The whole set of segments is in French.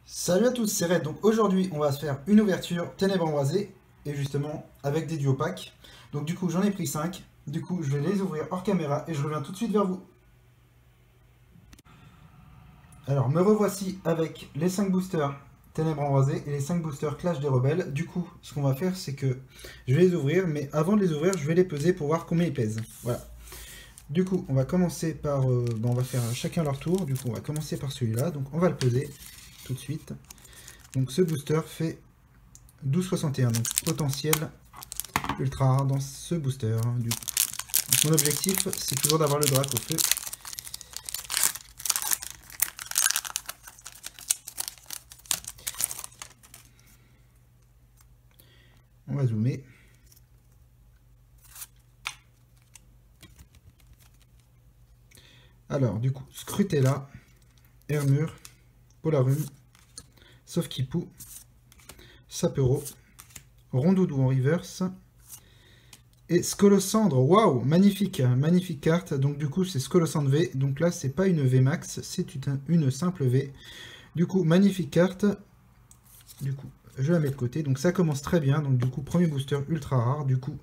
Salut à tous, c'est Red. Donc aujourd'hui, on va se faire une ouverture Ténèbres embrasées et justement avec des duo packs. Donc du coup, j'en ai pris 5. Du coup, je vais les ouvrir hors caméra et je reviens tout de suite vers vous. Alors, me revoici avec les 5 boosters Ténèbres embrasées et les 5 boosters Clash des Rebelles. Du coup, ce qu'on va faire, c'est que je vais les ouvrir, mais avant de les ouvrir, je vais les peser pour voir combien ils pèsent. Voilà. Du coup, on va commencer par... on va faire chacun leur tour. Du coup, on va commencer par celui-là. Donc, on va le peser tout de suite. Donc, ce booster fait 12,61, donc potentiel ultra rare dans ce booster. Du coup. Donc mon objectif, c'est toujours d'avoir le drac au feu. On va zoomer. Alors, du coup, Scrutella, Hermure, Polarum, Sauf-Kipou, Sapero, Rondoudou en reverse, et Scolosandre. Waouh, magnifique, magnifique carte. Donc du coup, c'est Scolosandre V. Donc là, c'est pas une V max, c'est une simple V. Du coup, magnifique carte. Du coup, je la mets de côté. Donc ça commence très bien. Donc du coup, premier booster ultra rare. Du coup,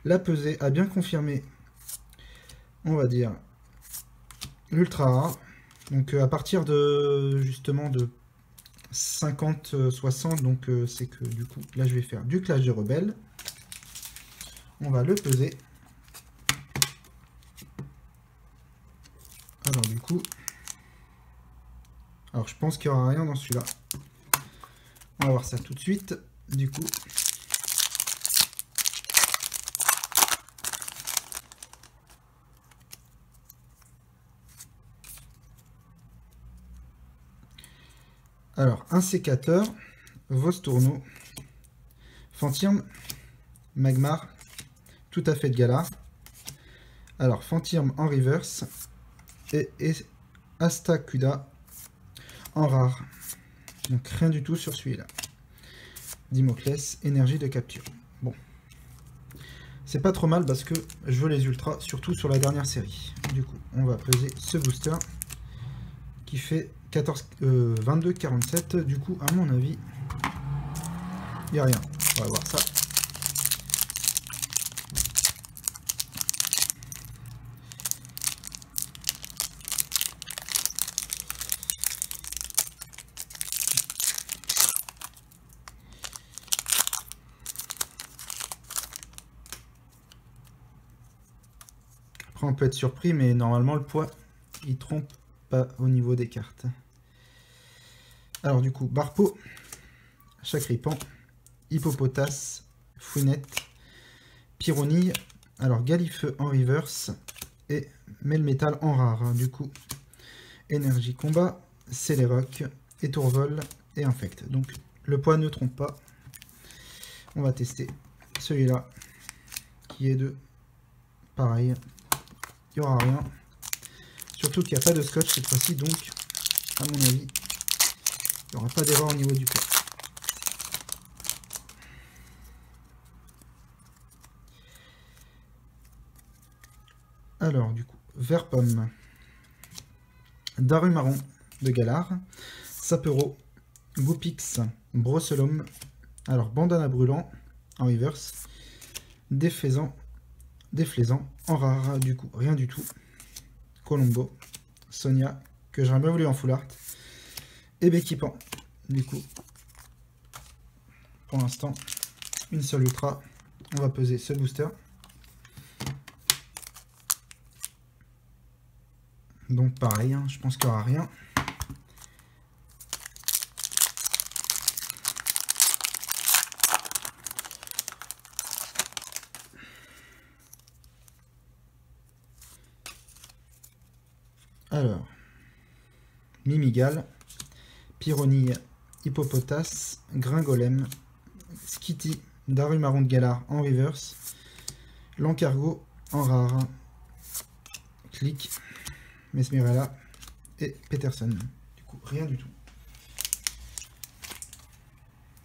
la pesée a bien confirmé, on va dire, l'ultra rare. Donc à partir de justement de 50-60, donc c'est que du coup, là je vais faire du Clash des Rebelles. On va le peser. Alors du coup, alors je pense qu'il n'y aura rien dans celui-là. On va voir ça tout de suite. Du coup, alors un sécateur, Vostourneau, Fantirme, Magmar, tout à fait de Galar. Alors Fantirme en reverse et Astacuda en rare. Donc rien du tout sur celui-là. Dimoclès, énergie de capture. Bon. C'est pas trop mal parce que je veux les ultras, surtout sur la dernière série. Du coup, on va peser ce booster qui fait 22,47. Du coup, à mon avis, il n'y a rien. On va voir ça. Après, on peut être surpris, mais normalement, le poids, il trompe pas au niveau des cartes. Alors, du coup, Barpo, Chakripan, Hippopotas, Fouinette, Pyronille, alors Galifeu en reverse et Melmetal en rare. Du coup, énergie combat, Céléroc, Étourvol et Infect. Donc, le poids ne trompe pas. On va tester celui-là qui est de pareil. Il n'y aura rien. Surtout qu'il n'y a pas de scotch cette fois-ci, donc à mon avis, il n'y aura pas d'erreur au niveau du poids. Alors du coup, vert pomme, Darumaron de Galar, Sapero, Goupix, Brosselum, alors Bandana brûlant en reverse, Déflaisant en rare, du coup rien du tout, Colombo, Sonia, que j'aurais bien voulu en full art, et Béquipan, du coup, pour l'instant, une seule ultra. On va peser ce booster. Donc pareil, hein, je pense qu'il n'y aura rien. Alors, Mimigal, Pyronille, Hippopotas, Gringolem, Skitty, Darumaron de Galar en reverse, Lancargo en rare, Click, Mesmerella et Peterson. Du coup, rien du tout.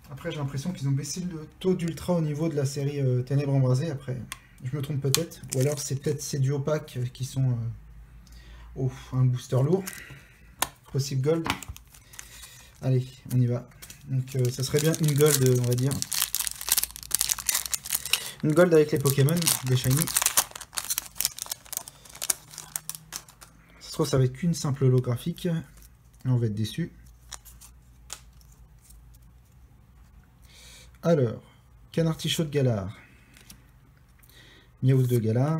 Après, j'ai l'impression qu'ils ont baissé le taux d'ultra au niveau de la série Ténèbres embrasées. Après, je me trompe peut-être. Ou alors, c'est peut-être ces duo packs qui sont un booster lourd. Possible gold. Allez, on y va. Donc ça serait bien une gold, on va dire. Une gold avec les Pokémon, des shiny. Ça se trouve, ça va être qu'une simple holographique. Et on va être déçu. Alors, Canartichaud de Galar. Miaouz de Galar.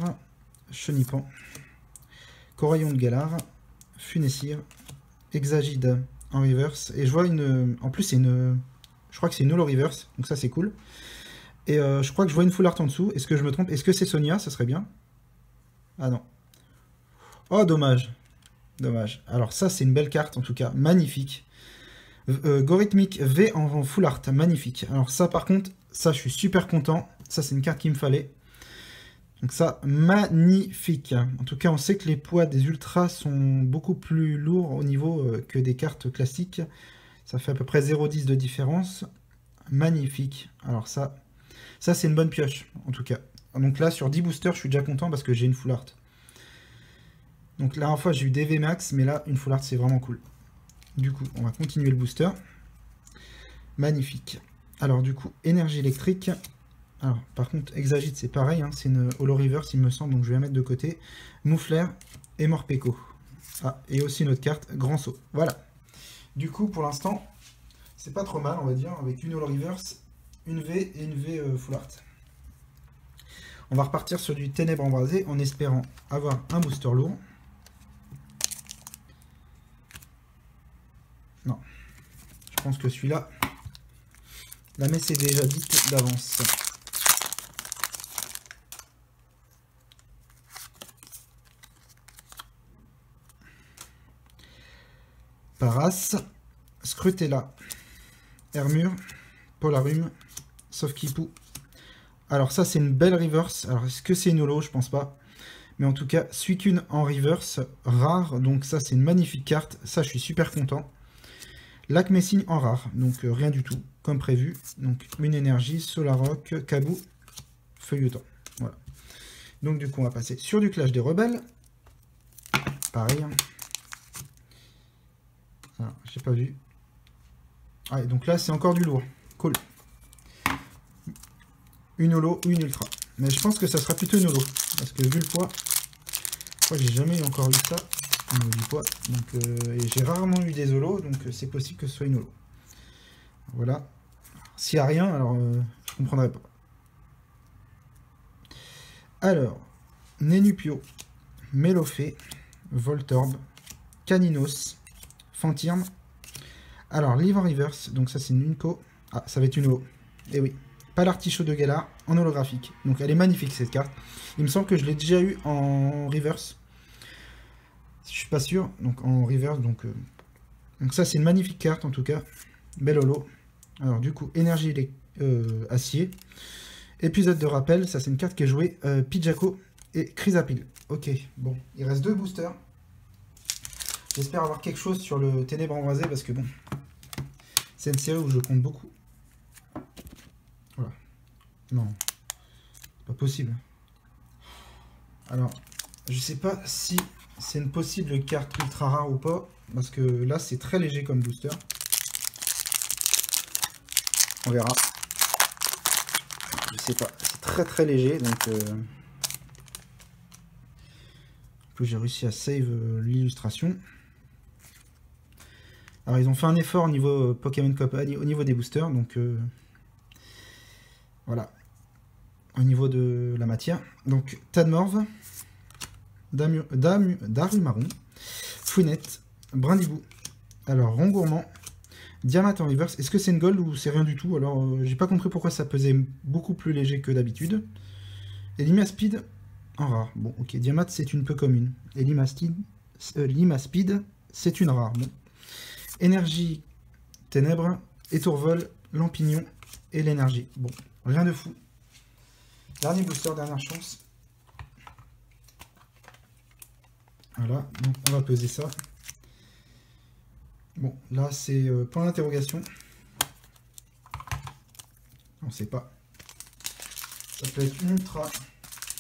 Chenipan. Coraillon de Galar. Funessire. Exagide en reverse. Et je vois une... En plus, c'est une... Je crois que c'est une holo reverse. Donc ça, c'est cool. Et je crois que je vois une full art en dessous. Est-ce que je me trompe? Est-ce que c'est Sonia? Ça serait bien. Ah non. Oh, dommage. Dommage. Alors ça, c'est une belle carte, en tout cas. Magnifique. Gorithmic V en full art. Magnifique. Alors ça, par contre, ça, je suis super content. Ça, c'est une carte qu'il me fallait. Donc ça, magnifique. En tout cas, on sait que les poids des ultras sont beaucoup plus lourds au niveau que des cartes classiques. Ça fait à peu près 0,10 de différence. Magnifique. Alors ça c'est une bonne pioche, en tout cas. Donc là, sur 10 boosters, je suis déjà content parce que j'ai une full art. Donc la dernière fois, j'ai eu des VMAX, mais là, une full art, c'est vraiment cool. Du coup, on va continuer le booster. Magnifique. Alors du coup, énergie électrique. Alors, par contre, Exagite, c'est pareil, hein, c'est une holo reverse, il me semble, donc je vais la mettre de côté. Mouflair et Morpeko. Ah, et aussi une autre carte, Grand Saut. Voilà. Du coup, pour l'instant, c'est pas trop mal, on va dire, avec une holo reverse, une V et une V full art. On va repartir sur du Ténèbres Embrasées en espérant avoir un booster lourd. Non. Je pense que celui-là, la messe est déjà dite d'avance. Paras, Scrutella, Hermure, Polarum, Sofkipou. Alors ça, c'est une belle reverse. Alors est-ce que c'est une holo? Je pense pas. Mais en tout cas, Suicune en reverse, rare. Donc ça, c'est une magnifique carte. Ça, je suis super content. Lac Messine en rare. Donc rien du tout, comme prévu. Donc une énergie, Solaroc, Kabou, Feuilleton. Voilà. Donc du coup, on va passer sur du Clash des Rebelles. Pareil. Ah, j'ai pas vu. Ah, donc là, c'est encore du lourd. Cool. Une holo ou une ultra. Mais je pense que ça sera plutôt une holo. Parce que vu le poids, je crois que j'ai jamais encore eu ça au niveau du poids. Donc, et j'ai rarement eu des holos, donc c'est possible que ce soit une holo. Voilà. S'il n'y a rien, alors je comprendrai pas. Alors, Nenupio, Melofé, Voltorb, Caninos, Fantirm. Alors, Livre en reverse, donc ça c'est une Unco. Ah, ça va être une holo. Eh oui. Pas l'artichaut de Galar en holographique. Donc elle est magnifique cette carte. Il me semble que je l'ai déjà eu en reverse. Je suis pas sûr. Donc en reverse, donc ça c'est une magnifique carte en tout cas. Belle holo. Alors du coup, énergie acier. Épisode de rappel, ça c'est une carte qui est jouée Pidjaco et Chrysapil. Ok, bon, il reste 2 boosters. J'espère avoir quelque chose sur le Ténèbres Embrasées parce que bon, c'est une série où je compte beaucoup. Voilà. Non, c'est pas possible. Alors, je sais pas si c'est une possible carte ultra rare ou pas, parce que là c'est très léger comme booster. On verra. Je sais pas, c'est très très léger, donc en plus j'ai réussi à save l'illustration. Alors ils ont fait un effort au niveau Pokémon Company, au niveau des boosters, donc voilà, au niveau de la matière. Donc Tadmorve, Darumaron, Fouinette, Brindibou, alors Rongourmand, Diamant en reverse. Est-ce que c'est une gold ou c'est rien du tout? Alors j'ai pas compris pourquoi ça pesait beaucoup plus léger que d'habitude. Et Limaspide en rare. Bon ok, Diamant c'est une peu commune. Et Limaspide c'est une rare. Bon. Énergie, Ténèbres, Étourvol, Lampignon et l'énergie. Bon, rien de fou. Dernier booster, dernière chance. Voilà, donc on va peser ça. Bon, là c'est point d'interrogation. On sait pas. Ça peut être une ultra,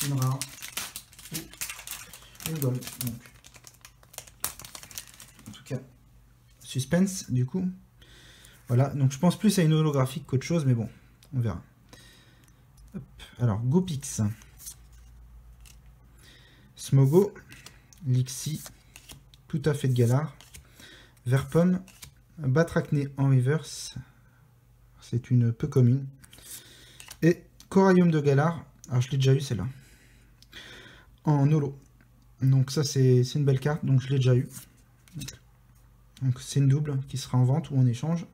une rare ou une gold. Donc, en tout cas, suspense du coup. Voilà, donc je pense plus à une holographique qu'autre chose, mais bon, on verra. Hop. Alors, Gopix, Smogo, Lixie, tout à fait de Galar, Verpomme, Batracné en reverse, c'est une peu commune, et Corallium de Galar, alors je l'ai déjà eu celle-là, en holo. Donc ça c'est une belle carte, donc je l'ai déjà eu. Donc c'est une double qui sera en vente ou en échange.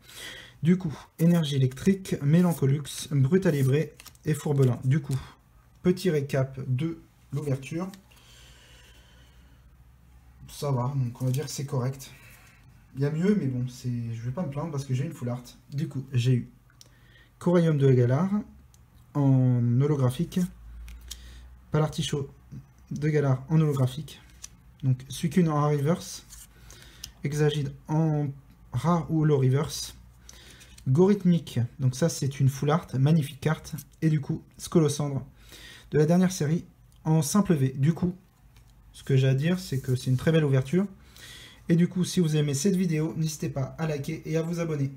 Du coup, énergie électrique, Mélancolux, Brutalibré et Fourbelin. Du coup, petit récap de l'ouverture. Ça va, donc on va dire que c'est correct. Il y a mieux, mais bon, je vais pas me plaindre parce que j'ai une full art. Du coup, j'ai eu Corallium de Galar en holographique, Palartichaut de Galar en holographique, donc Suicune en rare reverse, Exagide en rare ou holo reverse, Gorithmique, donc ça c'est une full art, magnifique carte, et du coup Scolocendre de la dernière série en simple V. Du coup, ce que j'ai à dire, c'est que c'est une très belle ouverture. Et du coup, si vous aimez cette vidéo, n'hésitez pas à liker et à vous abonner.